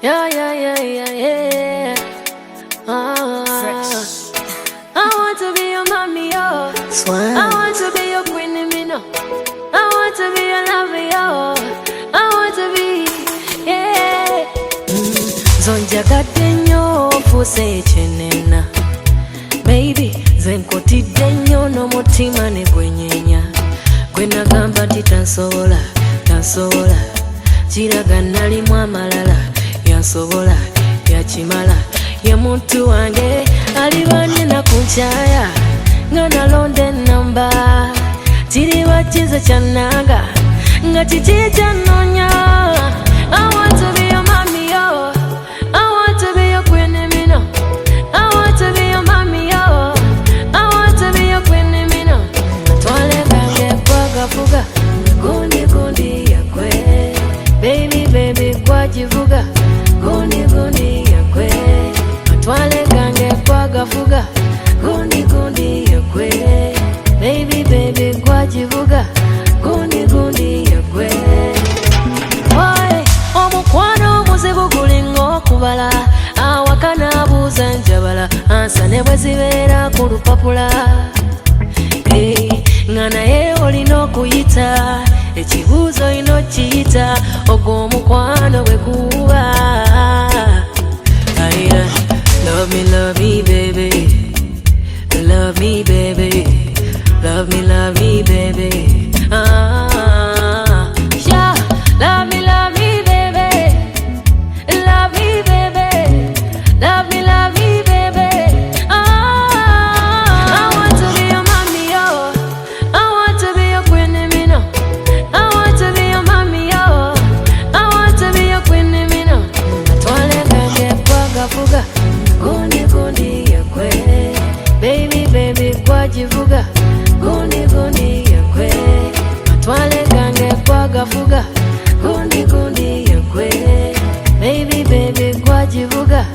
Yeah, yeah, yeah, yeah, yeah. Fresh. I want to be your mommy, yo. Swag. I want to be your queen, me no. I want to be your lover, yo. I want to be, yeah. Zonjagadde nnyo ofuuse ekyenena. Baby, zenkotidde nnyo n'omutima ne gwenyeenya. Gwe nagamba nti tansobola, tansobola. Kiraga nalimu amalala, yansobola, yakimala. Ye muntu wange alibanye na kunkyaya nga nalonda ennamba. Kiriba kize kyannanga nga kiki kyannoonya. I want to be your mommy, yo. I want to be your queen, me no. I want to be your mommy, yo. I want to be your queen, me no. Twale gange kwagavuga gundi gundi yakwe. Baby, baby, kwajivuga gundi gundi yakwe. Twale gange kwagavuga gundi gundi yakwe. Baby, baby, kwajivuga gundi gundi yakwe. Oy, omukwano muzibu gulinga okubala. Awakana abuuza njabala ansa ne bwe zibeera ku lupapula. Hey, nga naye olina okuyita ekibuuzo olina okiyita ogwo omukwano bwe guba. Love me, baby. Love me, baby. Love me, baby. Yeah. Love me, baby. Love me, baby. Love me, baby. I want to be your mommy, yo. I want to be your queen, me no. I want to be your mommy, yo. I want to be your queen, me no. Twale gange kwagavuga gundi gundi yakwe. Baby, baby, kwajivuga gundi gundi yakwe. Twale gange kwagavuga gundi gundi yakwe. Baby, baby, kwajivuga